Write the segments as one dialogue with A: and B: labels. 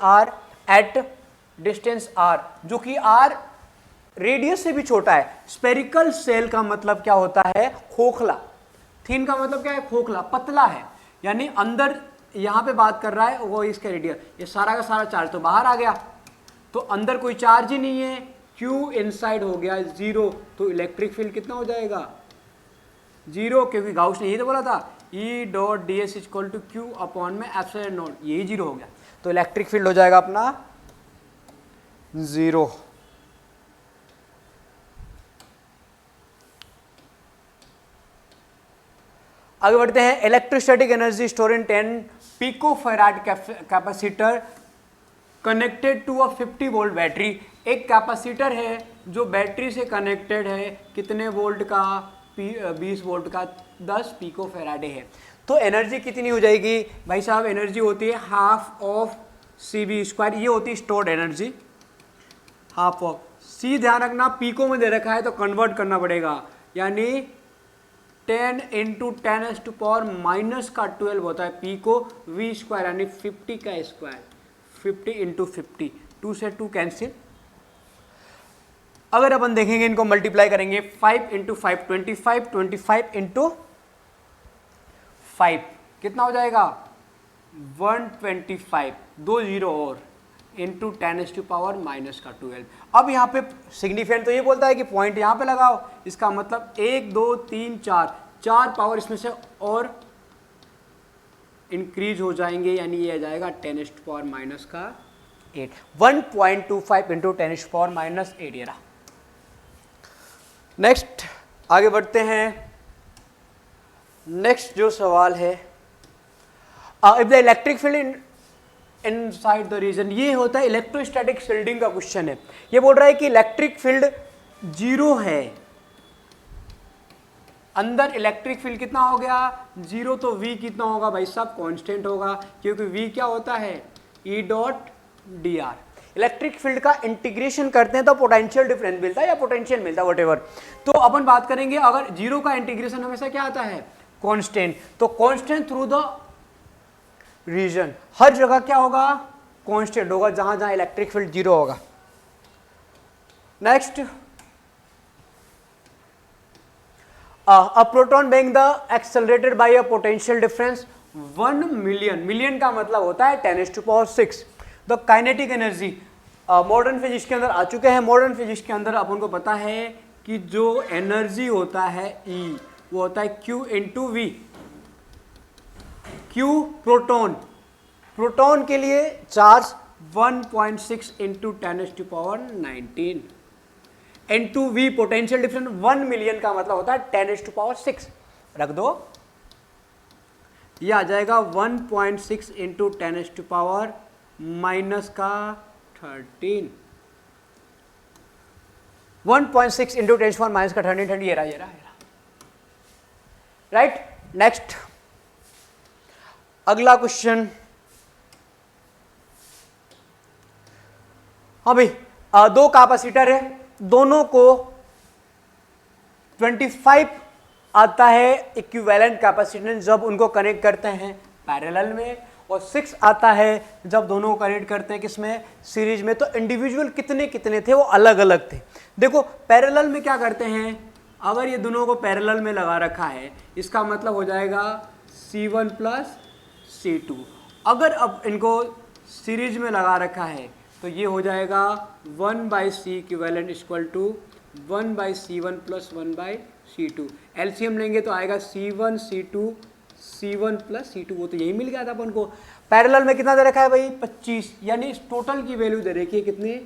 A: Are at distance are, जो कि are radius से भी छोटा है। स्पेरिकल सेल का मतलब क्या होता है? खोखला। थिन का मतलब क्या है? खोखला, पतला है, यानी अंदर यहां पे बात कर रहा है वो इसका रेडियस, ये सारा का सारा चार्ज तो बाहर आ गया, तो अंदर कोई चार्ज ही नहीं है, Q इनसाइड हो गया 0, तो इलेक्ट्रिक फील्ड कितना हो जाएगा? 0, क्योंकि गाउस ने यही तो बोला था E dot D S equal to Q upon में एप्सिलॉन नॉट, यही 0 हो गया, तो इलेक्ट्रिक फील्ड हो जाएगा अपना 0। आगे बढ़ते हैं। Electrostatic energy store in 10 picofarad capacitor connected to a 50 volt battery. एक कैपेसिटर है जो बैटरी से कनेक्टेड है, कितने वोल्ट का? 20 वोल्ट का, 10 पिकोफैराडे है। तो एनर्जी कितनी हो जाएगी भाई साहब? एनर्जी होती है हाफ ऑफ CV², ये होती है stored energy, half of C। ध्यान रखना पीको में दे रखा है तो कन्वर्ट करना पड़ेगा, यानी 10 इंटू 10⁻⁻12 होता है पीको, V² यानी 50 का स्क्वायर, 50 इंटू 50, 2 से 2 कैंसिल। अगर अपन देखेंगे इनको मल्टीप्लाई करेंगे 5 इंटू 5 25, 25 इंटू 5 कितना हो जाएगा? 125, 2 0 और इंटू 10⁻⁻12। अब यहाँ पे सिग्निफिकेंट तो ये बोलता है कि पॉइंट यहाँ पे लगाओ, इसका मतलब 1 2 3 4 पावर इसमें से और इंक्रीज हो जाएंगे, यानी ये आ जाएगा 10⁻⁻8, 1.25 इंटू 10⁻⁻8 ये रहा। नेक्स्ट आगे बढ़ते हैं। नेक्स्ट जो सवाल है, if the electric field inside the region, ये होता है इलेक्ट्रोस्टैटिक शील्डिंग का क्वेश्चन है। ये बोल रहा है कि इलेक्ट्रिक फील्ड 0 है, अंदर इलेक्ट्रिक फील्ड कितना हो गया? 0, तो V कितना होगा भाई साहब? कांस्टेंट होगा, क्योंकि V क्या होता है? E dot D R. Electric field का इंटीग्रेशन करते हैं तो पोटेंशियल डिफरेंस मिलता है या पोटेंशियल मिलता है, व्हाटएवर। तो अपन बात करेंगे, अगर 0 का इंटीग्रेशन हमेशा क्या आता है? कांस्टेंट। तो कांस्टेंट थ्रू द रीजन, हर जगह क्या होगा? कांस्टेंट होगा, जहां जहां इलेक्ट्रिक फील्ड 0 होगा। Next, a proton being the accelerated by a potential difference 1 million, million का मतलब होता है 10⁶। The kinetic energy, modern physics के अंदर आ चुके हैं। मॉडर्न फिजिक्स के अंदर अपन को पता है कि जो एनर्जी होता है E, वो होता है Q into V। Q proton, proton के लिए charge 1.6 into 10⁻⁹ into V, potential difference 1 million का मतलब होता है 10⁶। रख दो, ये आ जाएगा 1.6 इंटू 10⁻⁻13, 1.6 इंटू 10⁻⁻13, ये रहा। राइट। नेक्स्ट अगला क्वेश्चन। हाँ भाई, दो कैपेसिटर है, दोनों को 25 आता है इक्विवेलेंट कैपेसिटेंस जब उनको कनेक्ट करते हैं पैरेलल में, और 6 आता है जब दोनों को कनेक्ट करते हैं किसमें? सीरीज में। तो इंडिविजुअल कितने कितने थे? वो अलग अलग थे। देखो पैरेलल में क्या करते हैं, अगर ये दोनों को पैरेलल में लगा रखा है, इसका मतलब हो जाएगा C1 प्लस C2। अगर अब इनको सीरीज में लगा रखा है तो ये हो जाएगा 1/C equivalent equal to 1/C1 plus 1/C2। LCM लेंगे तो आएगा C1 C2 C1 plus C2, वो तो यही मिल गया था अपन को। पैरेलल में कितना दे रखा है भाई? 25, यानी इस टोटल की वैल्यू दे रखी है कितने?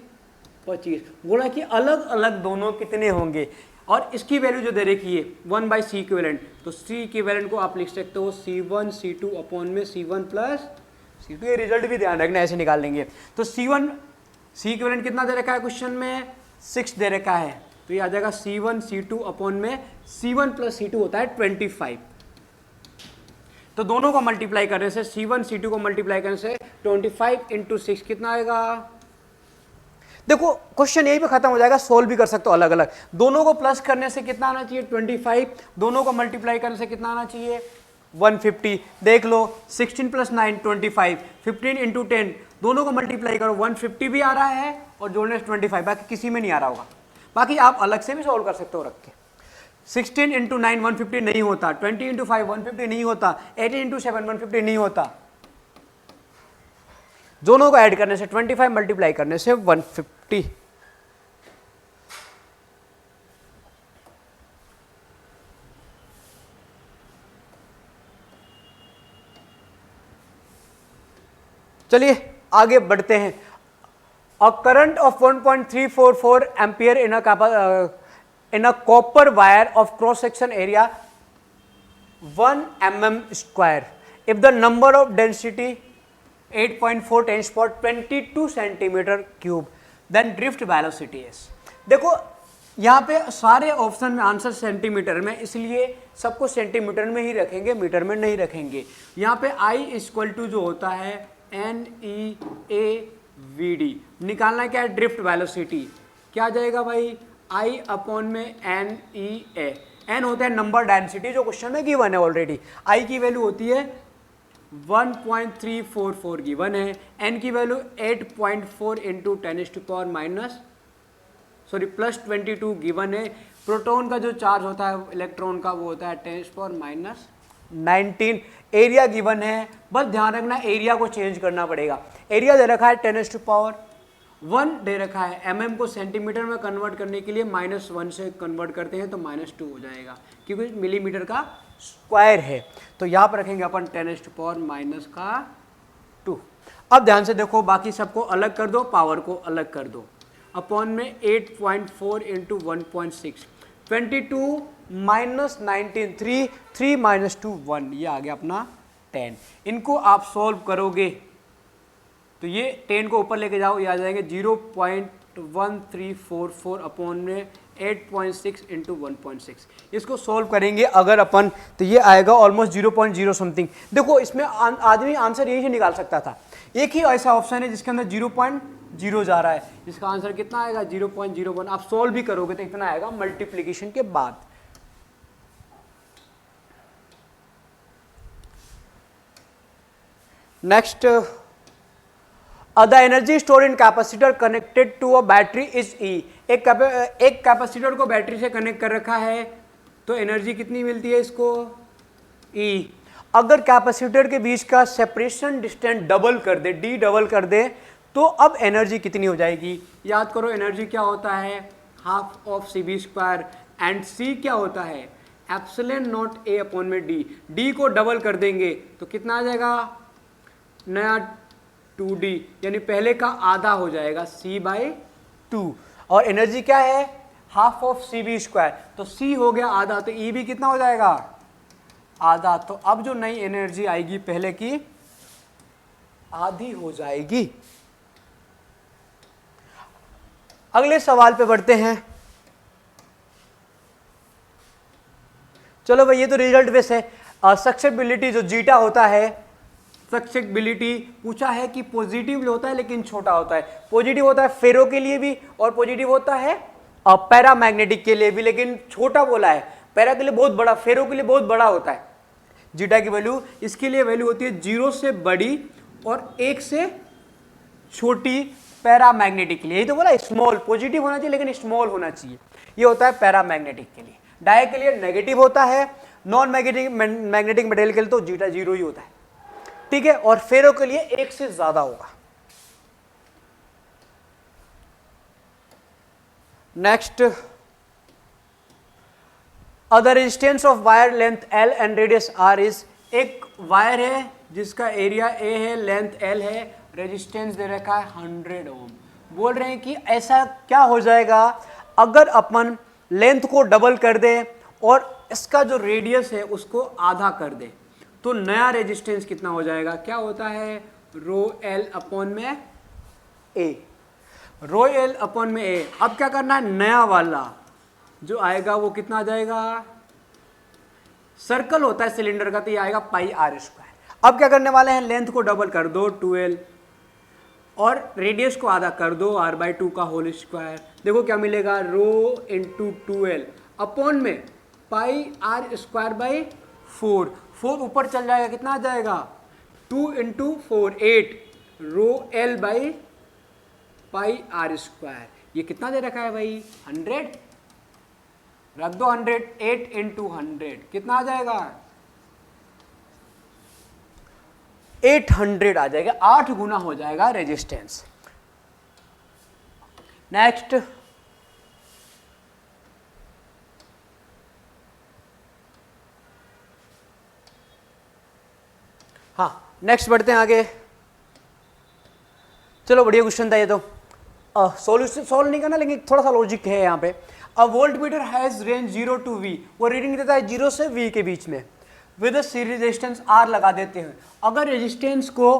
A: 25। बोला कि अलग अलग दोनों कितने होंगे, और इसकी वैल्यू जो दे रखी है 1/C इक्विवेलेंट, तो C इक्विवेलेंट को आप लिख सकते हो C1 C2 अपॉन में C1 प्लस C2। ये रिजल्ट भी ध्यान रखना, ऐसे निकाल लेंगे। तो C1 C इक्विवेलेंट कितना दे रखा है क्वेश्चन में? 6 दे रखा है, तो ये आ जाएगा C1 C2 अपॉन में C1 प्लस C2 होता है 25। तो दोनों को मल्टीप्लाई करने से, C1 C2 को मल्टीप्लाई करने से 25 इंटू 6 कितना आएगा? देखो क्वेश्चन यही पे खत्म हो जाएगा, सोल्व भी कर सकते हो अलग अलग। दोनों को प्लस करने से कितना आना चाहिए? 25। दोनों को मल्टीप्लाई करने से कितना आना चाहिए? 150। देख लो 16 प्लस 9 25, 15 इंटू 10 दोनों को मल्टीप्लाई करो, 150 भी आ रहा है और जोड़ने से 25, बाकी किसी में नहीं आ रहा होगा। बाकी आप अलग से भी सॉल्व कर सकते हो रख के। 16 इंटू 9 150 नहीं होता, 20 इंटू 5 150 नहीं होता, 18 इंटू 7 150 नहीं होता। दोनों को ऐड करने से 25 मल्टीप्लाई करने से 150। चलिए आगे बढ़ते हैं। A current of 1.344 ampere in a copper wire of cross section area 1 mm square if the number of density 8.4 times for 22 centimeter cube then drift velocity is। देखो यहाँ पे सारे ऑप्शन में आंसर सेंटीमीटर में, इसलिए सबको सेंटीमीटर में ही रखेंगे, मीटर में नहीं रखेंगे। यहाँ पे I इक्वल टू जो होता है NEAVD, निकालना क्या है ड्रिफ्ट वेलोसिटी, क्या आ जाएगा भाई I अपॉन में NEA। N होता है नंबर डेंसिटी जो क्वेश्चन में गिवन है ऑलरेडी। I की वैल्यू होती है 1.344 गिवन है, N की वैल्यू 8.4 इंटू 10 प्लस 22 गिवन है। प्रोटॉन का जो चार्ज होता है इलेक्ट्रॉन का वो होता है 10⁻⁹। एरिया गिवन है, बस ध्यान रखना एरिया को चेंज करना पड़ेगा। एरिया दे रखा है 10⁻1 दे रखा है, mm को सेंटीमीटर में कन्वर्ट करने के लिए -1 से कन्वर्ट करते हैं तो -2 हो जाएगा क्योंकि मिलीमीटर का स्क्वायर है। तो यहाँ पर रखेंगे अपन 10⁻⁻²। अब ध्यान से देखो, बाकी सबको अलग कर दो, पावर को अलग कर दो। अपॉन में 8.4 इंटू 1.6, 22 -19, 3 -2 1, ये आ गया अपना 10। इनको आप सॉल्व करोगे तो ये 10 को ऊपर लेके जाओ, ये आ जाएंगे 0.1344 अपॉन में 8.6 इंटू 1.6। इसको सॉल्व करेंगे अगर अपन तो ये आएगा ऑलमोस्ट 0.0 समथिंग। देखो इसमें आदमी आंसर यही से निकाल सकता था, एक ही ऐसा ऑप्शन है जिसके अंदर 0.0 जा रहा है, इसका आंसर कितना आएगा 0.01। आप सॉल्व भी करोगे तो इतना आएगा मल्टीप्लीकेशन के बाद। Next, the energy stored in capacitor connected to a battery is E। एक कैपेसिटर को बैटरी से कनेक्ट कर रखा है तो एनर्जी कितनी मिलती है इसको E। अगर कैपेसिटर के बीच का सेपरेशन डिस्टेंस डबल कर दे, D डबल कर दे, तो अब एनर्जी कितनी हो जाएगी। याद करो एनर्जी क्या होता है half of CV² and C क्या होता है ε0 A अपॉन में D। D को डबल कर देंगे तो कितना आ जाएगा नया 2D, यानी पहले का आधा हो जाएगा C/2। और एनर्जी क्या है हाफ ऑफ CV², तो C हो गया आधा, तो E भी कितना हो जाएगा आधा। तो अब जो नई एनर्जी आएगी पहले की आधी हो जाएगी। अगले सवाल पे बढ़ते हैं। चलो भाई ये तो रिजल्ट बेस है। सक्सेसिबिलिटी जो जीटा होता है, सक्सेसिबिलिटी पूछा है कि पॉजिटिव होता है लेकिन छोटा होता है। पॉजिटिव होता है फेरो के लिए भी और पॉजिटिव होता है पैरामैग्नेटिक के लिए भी, लेकिन छोटा बोला है। पैरा के लिए बहुत बड़ा, फेरो के लिए बहुत बड़ा होता है। जीटा की वैल्यू इसके लिए वैल्यू होती है 0 से बड़ी और 1 से छोटी पैरामैग्नेटिक के लिए। यही तो बोला स्मॉल, पॉजिटिव होना चाहिए लेकिन स्मॉल होना चाहिए। ये होता है पैरामैग्नेटिक के लिए। डाई के लिए नेगेटिव होता है, नॉन मैग्नेटिक मटेरियल के लिए तो जीटा 0 ही होता है, ठीक है। और फेरो के लिए 1 से ज्यादा होगा। Next, other resistance of wire length L and radius R is. एक वायर है जिसका एरिया A है, लेंथ L है, रेजिस्टेंस दे रखा है 100 ओम। बोल रहे हैं कि ऐसा क्या हो जाएगा अगर अपन लेंथ को डबल कर दे और इसका जो रेडियस है उसको आधा कर दे, तो नया रेजिस्टेंस कितना हो जाएगा। क्या होता है ρL अपॉन में A, ρL अपॉन में A। अब क्या करना है, नया वाला जो आएगा वो कितना आ जाएगा, सर्कल होता है सिलेंडर का तो ये आएगा πr²। अब क्या करने वाले हैं, लेंथ को डबल कर दो 2L और रेडियस को आधा कर दो r/2 का होल स्क्वायर। देखो क्या मिलेगा ρ × 2L अपॉन में πr²/4। 4 ऊपर चल जाएगा, कितना आ जाएगा 2 × 4 8, rho L by pi R square. ये कितना दे रखा है भाई 100, रख दो 100, 8 इंटू 100 कितना आ जाएगा 800 आ जाएगा, 8 गुना हो जाएगा रेजिस्टेंस। नेक्स्ट हाँ नेक्स्ट बढ़ते हैं आगे। चलो बढ़िया क्वेश्चन था ये तो। सॉल्यूशन सॉल्व नहीं करना लेकिन थोड़ा सा लॉजिक है यहाँ पे। A voltmeter has range 0 to V, वो रीडिंग देता है 0 से V के बीच में, विद सीरीज रेजिस्टेंस R लगा देते हैं। अगर रेजिस्टेंस को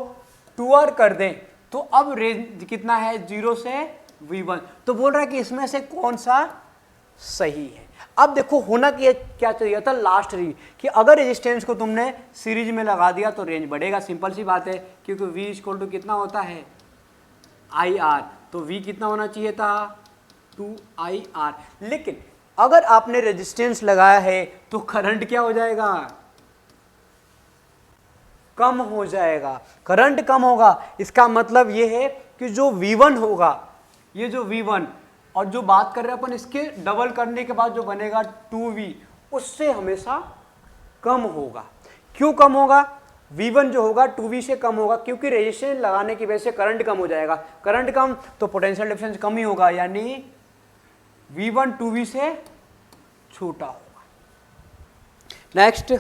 A: 2R कर दें तो अब रेंज कितना है 0 से V1, तो बोल रहा है कि इसमें से कौन सा सही है। अब देखो होना क्या चाहिए था लास्ट रीड कि अगर रेजिस्टेंस को तुमने सीरीज में लगा दिया तो रेंज बढ़ेगा, सिंपल सी बात है, क्योंकि V इक्वल टू कितना होता है IR, तो V कितना होना चाहिए था 2IR। लेकिन अगर आपने रेजिस्टेंस लगाया है तो करंट क्या हो जाएगा, कम हो जाएगा। करंट कम होगा इसका मतलब ये है कि जो V1 होगा, ये जो V1 और जो बात कर रहे हैं अपन इसके डबल करने के बाद जो बनेगा 2V, उससे हमेशा कम होगा। क्यों कम होगा, V1 जो होगा 2V से कम होगा, क्योंकि रेजिस्टेंस लगाने की वजह से करंट कम हो जाएगा। करंट कम तो पोटेंशियल डिफरेंस कम ही होगा, यानी V1 2V से छोटा होगा। Next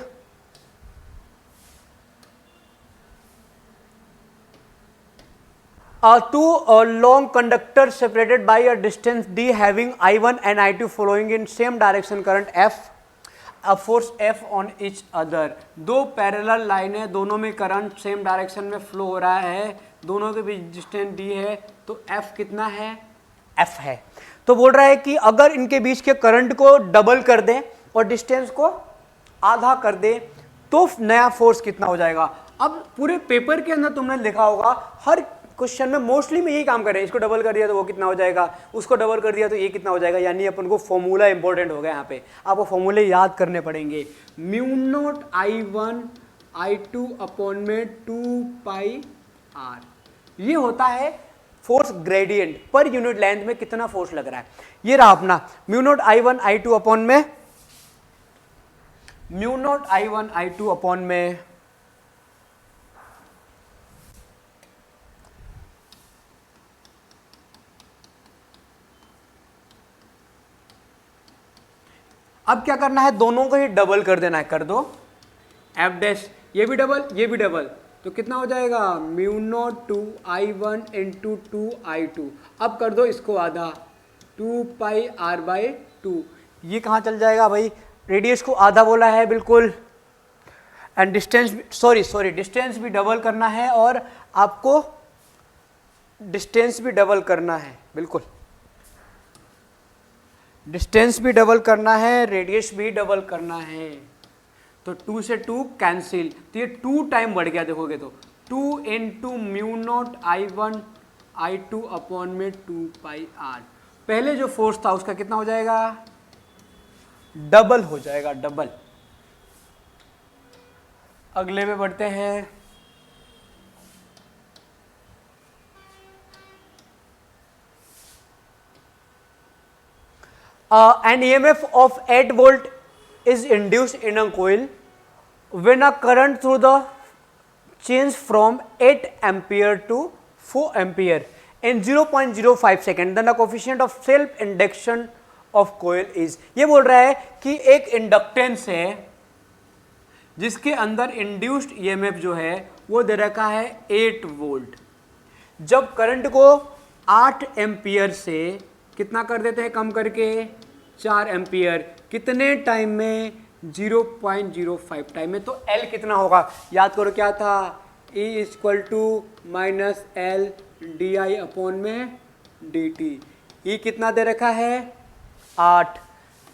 A: two long conductors separated by a distance d having I1 and I2 flowing in same direction current F, a force F on each other। दो parallel लाइनें, दोनों में करंट सेम डायरेक्शन में flow हो रहा है, दोनों के बीच डिस्टेंस d है, तो F कितना है, F है। तो बोल रहा है कि अगर इनके बीच के करंट को डबल कर दें और डिस्टेंस को आधा कर दें तो नया फोर्स कितना हो जाएगा। अब पूरे पेपर के अंदर तुमने लिखा होगा, हर क्वेश्चन में मोस्टली में यही काम कर रहे हैं, इसको डबल कर दिया तो वो कितना हो जाएगा, उसको डबल कर दिया तो ये कितना हो जाएगा, यानी अपन को फॉर्मूला इंपॉर्टेंट हो गया। यहाँ पे आपको फॉर्मूले याद करने पड़ेंगे। Mu naught I1 I2 upon में 2πr, ये होता है force gradient, per unit length में कितना फोर्स लग रहा है। ये रहा अपना mu naught I1 I2 upon में mu naught I1 I2 upon में अब क्या करना है, दोनों को ही डबल कर देना है, कर दो एफ डैश, ये भी डबल ये भी डबल, तो कितना हो जाएगा mu naught 2I1 into 2I2। अब कर दो इसको आधा, 2πr/2। ये कहाँ चल जाएगा भाई, रेडियस को आधा बोला है बिल्कुल, एंड डिस्टेंस सॉरी डिस्टेंस भी डबल करना है, और आपको डिस्टेंस भी डबल करना है, बिल्कुल डिस्टेंस भी डबल करना है, रेडियस भी डबल करना है। तो 2 से 2 कैंसिल, तो ये 2 टाइम बढ़ गया, देखोगे तो 2 into mu naught I1 I2 upon में 2πr। पहले जो फोर्स था उसका कितना हो जाएगा, डबल हो जाएगा, डबल। अगले में बढ़ते हैं। An EMF of 8 volt is induced in a coil when a current through the change from 8 ampere to 4 ampere in 0.05 second, then the coefficient of self induction of coil is। ये बोल रहा है कि एक इंडक्टेंस है जिसके अंदर induced EMF जो है वो दे रखा है 8 वोल्ट। जब करंट को 8 एम्पियर से कितना कर देते हैं, कम करके 4 एम्पियर, कितने टाइम में, 0.05 टाइम में। तो L कितना होगा, याद करो क्या था, E equal to minus L DI upon में DT। E कितना दे रखा है 8,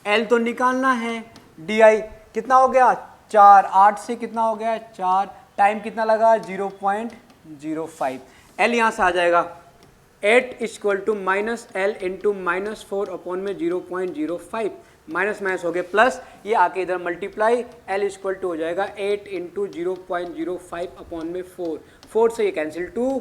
A: L तो निकालना है, DI कितना हो गया 4, 8 से कितना हो गया 4, टाइम कितना लगा 0.05। L यहाँ से आ जाएगा 8 equal to minus L into minus 4 upon में 0.05, माइनस माइनस हो गए प्लस, ये आके इधर मल्टीप्लाई, L इक्वल टू हो जाएगा 8 इंटू 0.05 अपॉन में 4 से ये कैंसिल, 2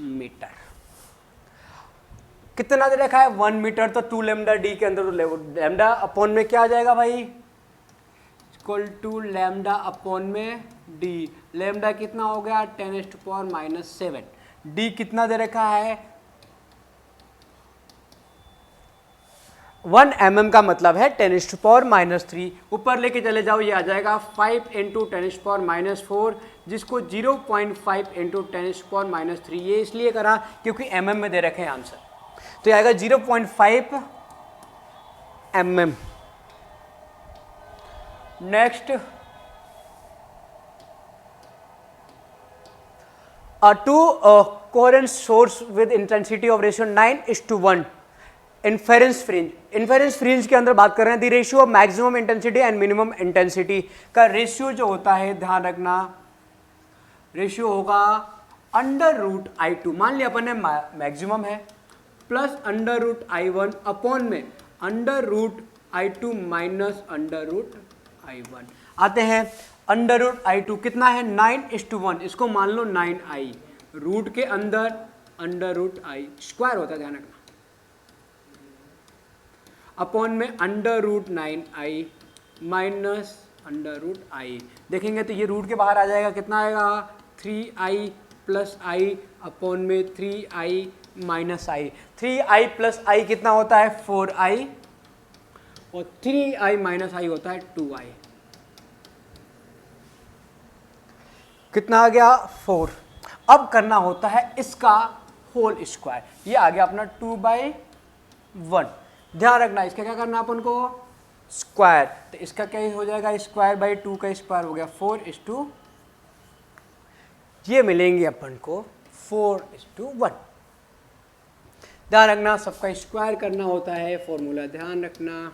A: मीटर। कितना दे रखा है 1 मीटर, तो 2 लैम्डा डी के अंदर लैम्डा अपॉन में क्या आ जाएगा भाई, इक्वल टू लैम्डा अपॉन में डी। लैम्डा कितना हो गया 10⁻⁻7। डी कितना दे रखा है 1 mm का मतलब है 10⁻⁻3। ऊपर लेके चले जाओ, ये आ जाएगा 5 × 10⁻⁴, जिसको 0.5 × 10⁻⁻3 ये इसलिए करा क्योंकि mm में दे रखे हैं आंसर, तो ये आएगा 0.5 mm। Next, to coherent source with intensity of ratio 9:1 inference fringe. Inference fringe के अंदर बात कर रहे हैं the ratio of maximum intensity and minimum intensity का रेशियो जो होता है, ध्यान रखना, रेशियो होगा √I2। मान लिया अपन ने मैक्सिमम है, प्लस √I1 अपॉन में √I2 माइनस √I1। आते हैं √I2 कितना है 9:1, इसको मान लो 9I, रूट के अंदर √I स्क्वायर होता है, ध्यान रखना, अपॉन में √9I माइनस √I। देखेंगे तो ये रूट के बाहर आ जाएगा, कितना आएगा 3I प्लस I अपॉन में 3I minus I। 3I plus I कितना होता है 4I, और 3I माइनस I होता है 2I। कितना आ गया 4। अब करना होता है इसका होल स्क्वायर, ये आ गया अपना 2/1। ध्यान रखना, इसका क्या करना अपन को स्क्वायर, तो इसका क्या हो जाएगा स्क्वायर बाई 2 का स्क्वायर हो गया 4:, ये मिलेंगे अपन को 4:1। ध्यान रखना सबका स्क्वायर करना होता है, फॉर्मूला ध्यान रखना।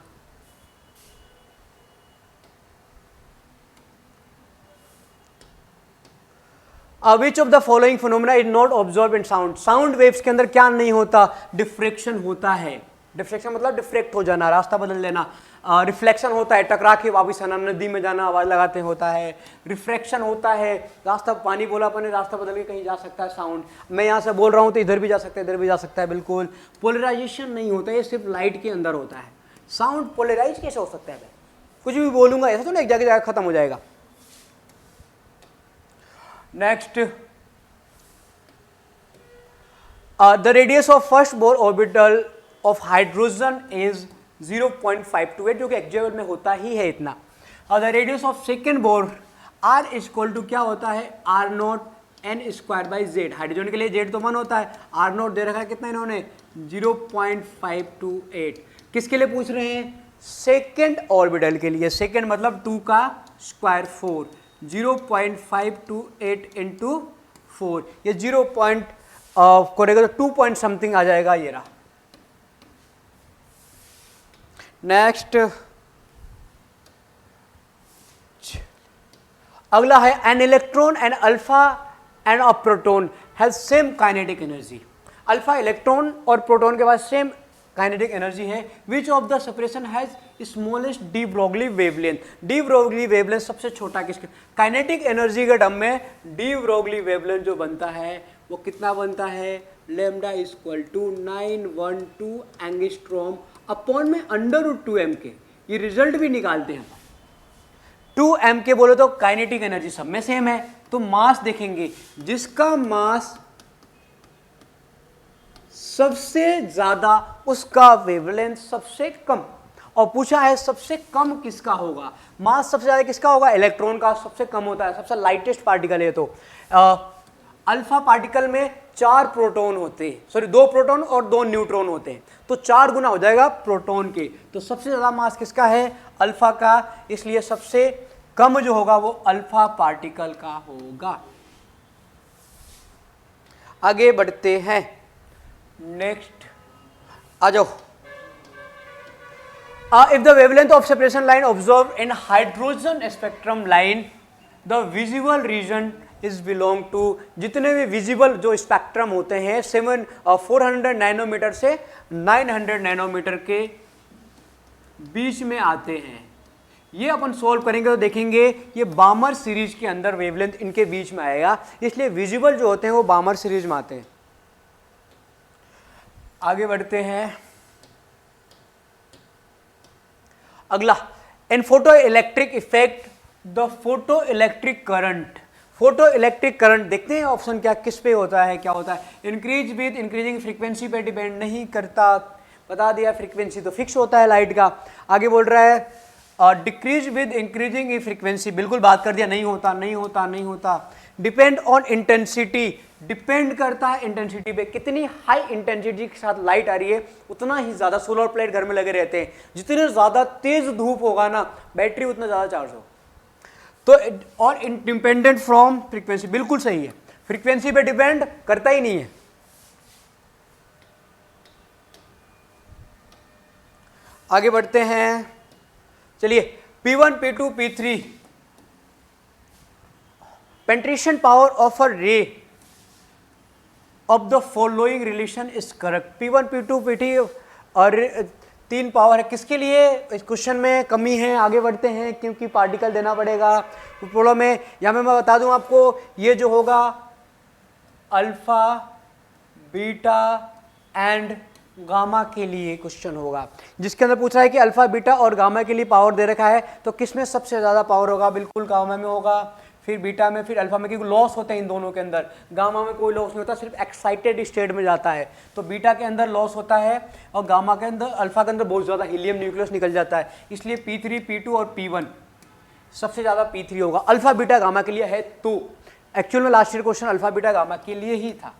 A: विच of the following phenomena is not observe in sound. Sound waves के अंदर क्या नहीं होता? डिफ्रेक्शन होता है। डिफ्रेक्शन मतलब डिफ्रेक्ट हो जाना, रास्ता बदल लेना। रिफ्लेक्शन होता है, टकरा के वापस आना, नदी में जाना, आवाज लगाते होता है। रिफ्रैक्शन होता है, रास्ता, पानी बोला अपने, रास्ता बदल के कहीं जा सकता है साउंड। मैं यहाँ से बोल रहा हूँ तो इधर भी जा सकता है, इधर भी जा सकता है, बिल्कुल। पोलराइजेशन नहीं होता, ये सिर्फ लाइट के अंदर होता है। साउंड पोलराइज कैसे हो सकता है? कुछ भी बोलूंगा ऐसा तो नहीं एक जगह खत्म हो जाएगा। Next, the radius of first Bohr orbital of hydrogen is 0.528, जो कि एक्जेक्ट में होता ही है इतना। और the radius of second Bohr r equal to क्या होता है? r naught n square by z। Hydrogen के लिए z तो 1 होता है, r नॉट दे रखा है कितना इन्होंने? 0.528। किसके लिए पूछ रहे हैं? सेकेंड ऑर्बिटल के लिए। सेकेंड मतलब 2 का स्क्वायर 4, 0.528 इंटू 4, ये 0 पॉइंट करेगा तो 2 पॉइंट समथिंग आ जाएगा, ये रहा। नेक्स्ट, अगला है an electron and alpha and a proton has same kinetic energy. Alpha electron और प्रोटॉन के पास सेम काइनेटिक एनर्जी है। Which of the separation has smallest de Broglie wavelength. De Broglie wavelength सबसे छोटा किसके? काइनेटिक एनर्जी के term में de Broglie wavelength जो बनता है वो कितना बनता है? Lambda equal to 912 angstrom upon में √2m के। ये रिजल्ट भी निकालते हैं। 2m के बोले तो काइनेटिक एनर्जी सब में सेम है, तो मास देखेंगे, जिसका मास सबसे ज्यादा उसका वेवलेंथ सबसे कम। और पूछा है सबसे कम किसका होगा? मास सबसे ज्यादा किसका होगा? इलेक्ट्रॉन का सबसे कम होता है, सबसे लाइटेस्ट पार्टिकल है। तो अल्फा पार्टिकल में 4 प्रोटॉन होते हैं, सॉरी 2 प्रोटॉन और 2 न्यूट्रॉन होते हैं, तो 4 गुना हो जाएगा प्रोटॉन के। तो सबसे ज्यादा मास किसका है? अल्फा का, इसलिए सबसे कम जो होगा वो अल्फा पार्टिकल का होगा। आगे बढ़ते हैं, नेक्स्ट आ जाओ। If the wavelength of separation line observe in hydrogen spectrum line the visible region is belong to, जितने भी विजिबल जो स्पेक्ट्रम होते हैं 400 नैनोमीटर से 900 नैनोमीटर के बीच में आते हैं। ये अपन सोल्व करेंगे तो देखेंगे ये बामर सीरीज के अंदर वेवलेंथ इनके बीच में आएगा, इसलिए विजिबल जो होते हैं वो बामर सीरीज में आते हैं। आगे बढ़ते हैं, अगला, in photoelectric effect the photoelectric current. Photoelectric current देखते हैं ऑप्शन क्या किस पे होता है, क्या होता है? इंक्रीज विद इंक्रीजिंग फ्रीक्वेंसी पे डिपेंड नहीं करता, बता दिया। फ्रीक्वेंसी तो फिक्स होता है लाइट का। आगे बोल रहा है डिक्रीज विद इंक्रीजिंग फ्रीक्वेंसी, बिल्कुल बात कर दिया, नहीं होता नहीं होता नहीं होता। डिपेंड ऑन इंटेंसिटी, डिपेंड करता है इंटेंसिटी पे, कितनी हाई इंटेंसिटी के साथ लाइट आ रही है उतना ही ज्यादा सोलर प्लेट घर में लगे रहते हैं। जितने ज्यादा तेज धूप होगा ना बैटरी उतना ज्यादा चार्ज होगा। तो और इंडिपेंडेंट फ्रॉम फ्रीक्वेंसी, बिल्कुल सही है, फ्रीक्वेंसी पे डिपेंड करता ही नहीं है। आगे बढ़ते हैं, चलिए P1 P2 P3 penetration power of a ray of the following relation is correct. P1 P2 P3 और 3 पावर है, किसके लिए? इस क्वेश्चन में कमी है। आगे बढ़ते हैं, क्योंकि पार्टिकल देना पड़ेगा प्रॉब्लम में। यहाँ में मैं बता दूं आपको, ये जो होगा अल्फा बीटा एंड गामा के लिए क्वेश्चन होगा, जिसके अंदर पूछ रहा है कि अल्फा बीटा और गामा के लिए पावर दे रखा है, तो किस में सबसे ज़्यादा पावर होगा? बिल्कुल गामा में होगा, फिर बीटा में, फिर अल्फा में, क्योंकि लॉस होते हैं इन दोनों के अंदर। गामा में कोई लॉस नहीं होता, सिर्फ एक्साइटेड स्टेट में जाता है, तो बीटा के अंदर लॉस होता है और गामा के अंदर, अल्फा के अंदर बहुत ज़्यादा हीलियम न्यूक्लियस निकल जाता है, इसलिए P3 P2 और P1 सबसे ज़्यादा P3 होगा। अल्फा बीटा गामा के लिए है, तो एक्चुअल में last year question alpha beta gamma के लिए ही था।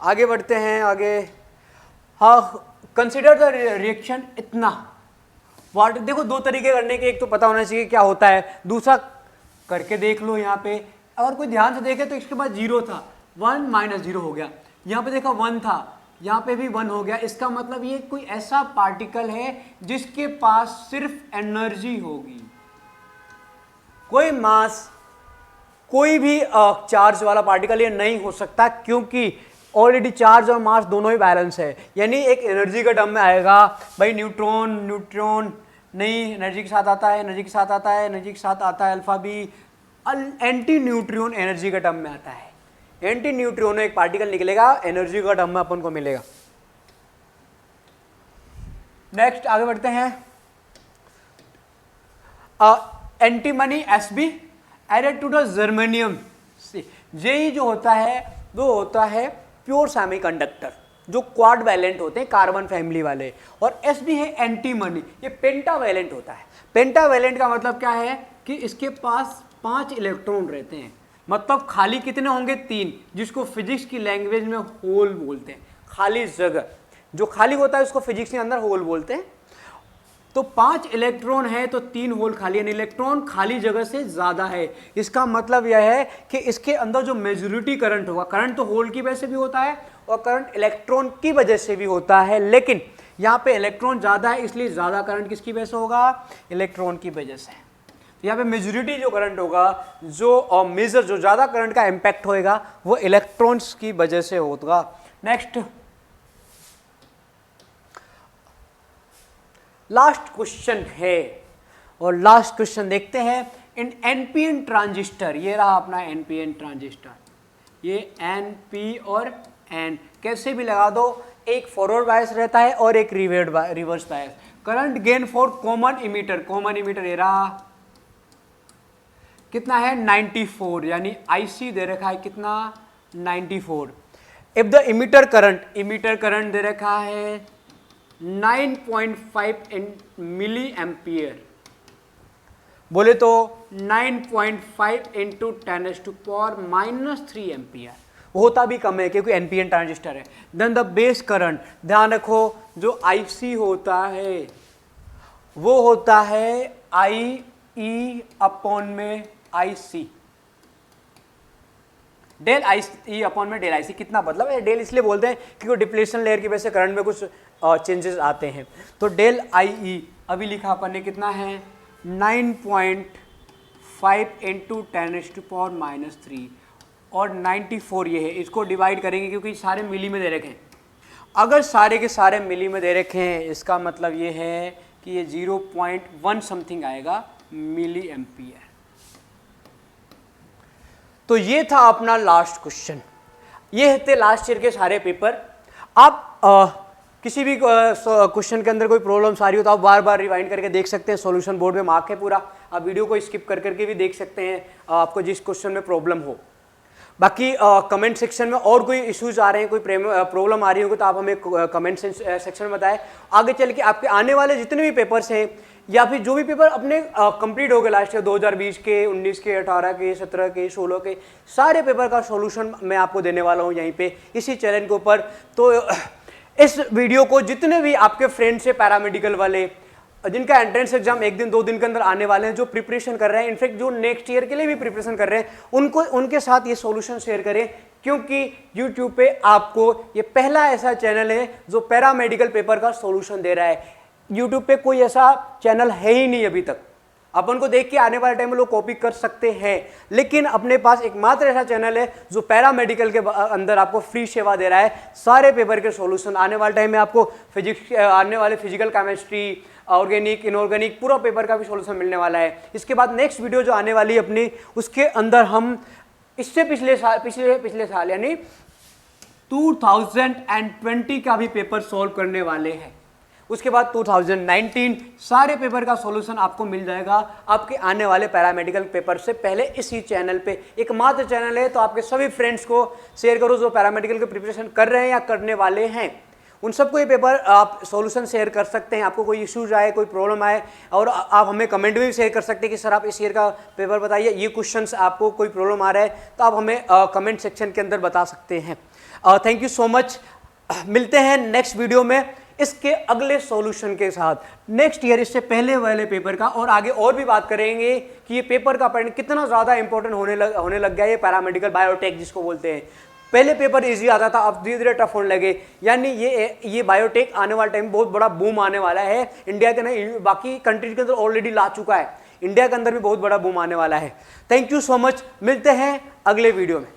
A: आगे बढ़ते हैं, आगे, हाँ, कंसिडर द रिएक्शन इतना। वाट देखो, 2 तरीके करने के, एक तो पता होना चाहिए क्या होता है, दूसरा करके देख लो। यहाँ पे अगर कोई ध्यान से देखे तो इसके बाद 0 था, 1 माइनस 0 हो गया। यहाँ पे देखा 1 था, यहाँ पे भी 1 हो गया। इसका मतलब ये कोई ऐसा पार्टिकल है जिसके पास सिर्फ एनर्जी होगी, कोई मास, कोई भी चार्ज वाला पार्टिकल ये नहीं हो सकता, क्योंकि ऑलरेडी चार्ज और मास दोनों ही बैलेंस है। यानी एक एनर्जी के टर्म में आएगा भाई, न्यूट्रॉन नहीं एनर्जी के साथ आता है, एनर्जी के साथ आता है, एनर्जी के साथ आता है अल्फा भी, एंटी न्यूट्रियन एनर्जी के टर्म में आता है। एंटी न्यूट्रिनो एक पार्टिकल निकलेगा, एनर्जी का टर्म में अपन को मिलेगा। नेक्स्ट आगे बढ़ते हैं। Antimony Sb added to the germanium. GE जो होता है वो होता है प्योर सेमीकंडक्टर, जो क्वाड वैलेंट होते हैं कार्बन फैमिली वाले, और Sb है एंटीमनी, ये पेंटावैलेंट होता है। पेंटावैलेंट का मतलब क्या है कि इसके पास 5 इलेक्ट्रॉन रहते हैं, मतलब खाली कितने होंगे 3, जिसको फिजिक्स की लैंग्वेज में होल बोलते हैं। खाली जगह जो खाली होता है उसको फिजिक्स के अंदर होल बोलते हैं। तो 5 इलेक्ट्रॉन है तो 3 होल खाली, यानी इलेक्ट्रॉन खाली जगह से ज्यादा है। इसका मतलब यह है कि इसके अंदर जो मेजॉरिटी करंट होगा, करंट तो होल की वजह से भी होता है और करंट इलेक्ट्रॉन की वजह से भी होता है, लेकिन यहाँ पे इलेक्ट्रॉन ज्यादा है इसलिए ज्यादा करंट किसकी वजह से होगा, इलेक्ट्रॉन की वजह से। तो यहाँ पे मेजॉरिटी जो करंट होगा, जो मेजर जो ज्यादा करंट का इम्पैक्ट होएगा वो इलेक्ट्रॉन्स की वजह से होगा। नेक्स्ट लास्ट क्वेश्चन है, और लास्ट क्वेश्चन देखते हैं। इन एनपीएन ट्रांजिस्टर, ये रहा अपना एनपीएन ट्रांजिस्टर, ये एनपी और एन कैसे भी लगा दो, एक फॉरवर्ड बायस रहता है और एक reverse bias. Current gain for common emitter, common emitter ये रहा कितना है 94, यानी आईसी दे रखा है कितना 94। इफ द इमीटर करंट दे रखा है 9.5 मिली एम्पियर, बोले तो 9.5 इंटू 10⁻³ एम्पियर, होता भी कम है क्योंकि एनपीएन ट्रांजिस्टर है। देन द बेस करंट, ध्यान रखो जो आईसी होता है वो होता है आई ई अपॉन में आई सी, डेल आई ई अपॉन में डेल आई सी। कितना मतलब है डेल इसलिए बोलते हैं क्योंकि डिप्लेशन लेयर की वजह से करंट में कुछ चेंजेस आते हैं। तो डेल आई ई अभी लिखा अपन ने कितना है 9.5 इंटू 10⁻³ और 94 ये है। इसको डिवाइड करेंगे क्योंकि सारे मिली में दे रखे हैं। अगर सारे के सारे मिली में दे रखे हैं इसका मतलब ये है कि ये 0.1 समथिंग आएगा मिली एम्पियर। तो ये था अपना लास्ट क्वेश्चन। ये थे लास्ट ईयर के सारे पेपर। आप किसी भी क्वेश्चन के अंदर कोई प्रॉब्लम्स आ रही हो तो आप बार बार रिवाइंड करके देख सकते हैं। सॉल्यूशन बोर्ड में मार्क है पूरा, आप वीडियो को स्किप कर करके भी देख सकते हैं आपको जिस क्वेश्चन में प्रॉब्लम हो। बाकी कमेंट सेक्शन में और कोई इश्यूज आ रहे हैं, कोई प्रॉब्लम आ रही होगी तो आप हमें कमेंट सेक्शन में बताएं। आगे चल के आपके आने वाले जितने भी पेपर्स हैं या फिर जो भी पेपर अपने कंप्लीट हो गए लास्ट ईयर 2020 के, 19 के, 18 के, 17 के, 16 के, सारे पेपर का सॉल्यूशन मैं आपको देने वाला हूं यहीं पे इसी चैनल के ऊपर। तो इस वीडियो को जितने भी आपके फ्रेंड्स हैं पैरामेडिकल वाले जिनका एंट्रेंस एग्जाम 1 दिन 2 दिन के अंदर आने वाले हैं, जो प्रिपरेशन कर रहे हैं, इनफैक्ट जो नेक्स्ट ईयर के लिए भी प्रिपरेशन कर रहे हैं, उनको उनके साथ ये सॉल्यूशन शेयर करें, क्योंकि YouTube पे आपको ये पहला ऐसा चैनल है जो पैरामेडिकल पेपर का सॉल्यूशन दे रहा है। YouTube पे कोई ऐसा चैनल है ही नहीं अभी तक। अपन को देख के आने वाले टाइम में लोग कॉपी कर सकते हैं, लेकिन अपने पास एकमात्र ऐसा चैनल है जो पैरामेडिकल के अंदर आपको फ्री सेवा दे रहा है। सारे पेपर के सॉल्यूशन आने वाले टाइम में आपको फिजिक्स, आने वाले फिजिकल केमिस्ट्री, ऑर्गेनिक, इनऑर्गेनिक पूरा पेपर का भी सॉल्यूशन मिलने वाला है। इसके बाद नेक्स्ट वीडियो जो आने वाली है अपनी, उसके अंदर हम इससे पिछले साल यानी 2020 का भी पेपर सॉल्व करने वाले हैं। उसके बाद 2019 सारे पेपर का सॉल्यूशन आपको मिल जाएगा आपके आने वाले पैरामेडिकल पेपर से पहले इसी चैनल पे। एकमात्र चैनल है, तो आपके सभी फ्रेंड्स को शेयर करो जो पैरामेडिकल की प्रिपरेशन कर रहे हैं या करने वाले हैं। उन सबको ये पेपर आप सॉल्यूशन शेयर कर सकते हैं। आपको कोई इश्यूज आए, कोई प्रॉब्लम आए, और आप हमें कमेंट में भी शेयर कर सकते हैं कि सर आप इस ईयर का पेपर बताइए, ये क्वेश्चंस आपको कोई प्रॉब्लम आ रहा है तो आप हमें कमेंट सेक्शन के अंदर बता सकते हैं। Thank you so much. मिलते हैं नेक्स्ट वीडियो में। इसके अगले सॉल्यूशन के साथ नेक्स्ट ईयर, इससे पहले वाले पेपर का, और आगे और भी बात करेंगे कि ये पेपर का पैटर्न कितना ज़्यादा इंपॉर्टेंट होने लग गया है। ये पैरामेडिकल बायोटेक जिसको बोलते हैं, पहले पेपर इजी आता था, अब धीरे धीरे टफ होने लगे। यानी ये बायोटेक आने वाले टाइम बहुत बड़ा बूम आने वाला है। इंडिया के नहीं, बाकी कंट्रीज के अंदर ऑलरेडी ला चुका है, इंडिया के अंदर भी बहुत बड़ा बूम आने वाला है। थैंक यू सो मच, मिलते हैं अगले वीडियो में।